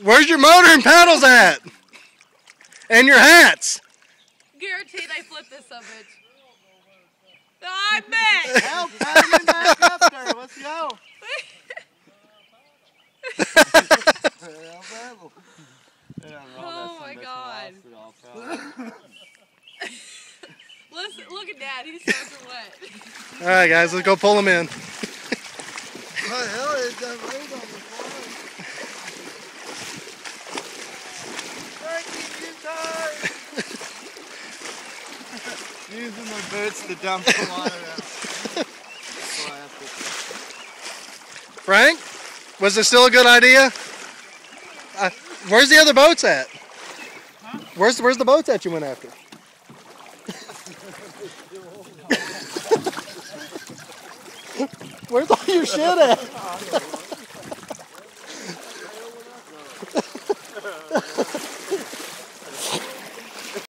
Where's your motor and paddles at? And your hats? Guarantee they flip this son of a bitch. I bet! Help, paddle me back up there. Let's go. Oh my God. Listen, look at Dad, he's soaking wet. Alright guys, let's go pull him in. What the hell is that rain on the floor? Using my boots to dump the water out. Frank, was it still a good idea? Where's the other boats at? Huh? Where's the boats that you went after? Where's all your shit at?